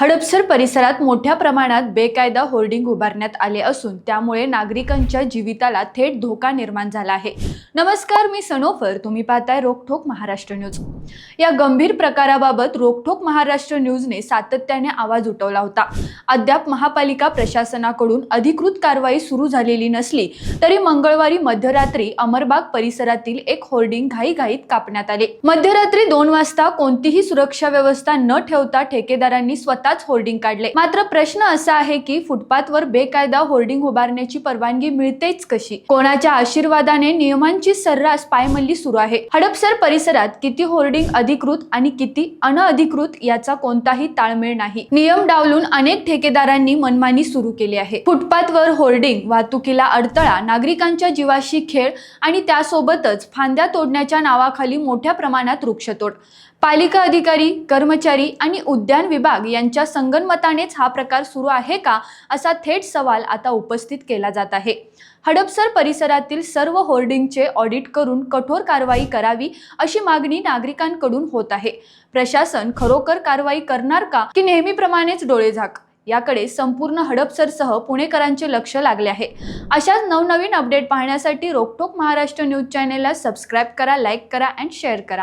हडपसर परिसरात मोठ्या प्रमाणात बेकायदा होर्डिंग उभारण्यात आले असून त्यामुळे नागरिकांच्या जीविताला थेट धोका निर्माण झाला आहे। नमस्कार, मी सनोफर, तुम्ही पाहताय रोकठोक महाराष्ट्र न्यूज। या गंभीर प्रकाराबाबत रोकठोक महाराष्ट्र न्यूजने सातत्याने आवाज उठवला होता। अद्याप महापालिका प्रशासनाकडून अधिकृत कारवाई सुरू झालेली नसली तरी मंगळवारी मध्यरात्री अमरबाग परिसरातील एक होर्डिंग घाईघाईत कापण्यात आले। मध्यरात्री 2 वाजता कोणतीही सुरक्षा व्यवस्था न ठेवता ठेकेदारांनी स्वतःच होर्डिंग काढले। मात्र प्रश्न असा आहे की फुटपाथवर बेकायदा होर्डिंग उभारण्याची परवानगी मिळतेच कशी? कोणाच्या आशीर्वादाने नियमांची सर्रास पायमल्ली सुरू आहे। हडपसर परिसरात किती होर्डिंग अधिकृत आणि किती अनधिकृत याचा कोणताही ताळमेळ नाही। नियम डावलून अनेक ठेकेदारांनी मनमानी सुरू केली आहे। फुटपाथवर होर्डिंग, वाहतुकीला अडथळा, नागरिकांच्या जीवाशी खेळ आणि त्यासोबतच फांद्या तोडण्याच्या नावाखाली मोठ्या प्रमाणात वृक्षतोड। पालिका अधिकारी, कर्मचारी आणि उद्यान विभाग यांच्या संगनमतानेच हा प्रकार सुरू आहे का, असा थेट सवाल आता उपस्थित केला जात आहे। हडपसर परिसरातील सर्व होर्डिंगचे ऑडिट करून कठोर कारवाई करावी अशी मागणी नागरिकांकडून होत आहे। प्रशासन खरोखर कारवाई करणार का, की नेहमीप्रमाणेच डोळेझाक? याकडे संपूर्ण हडपसरसह पुणेकरांचे लक्ष लागले आहे। अशाच नवनवीन अपडेट पाहण्यासाठी रोकठोक महाराष्ट्र न्यूज चॅनेलला सबस्क्राईब करा, लाईक करा आणि शेअर करा।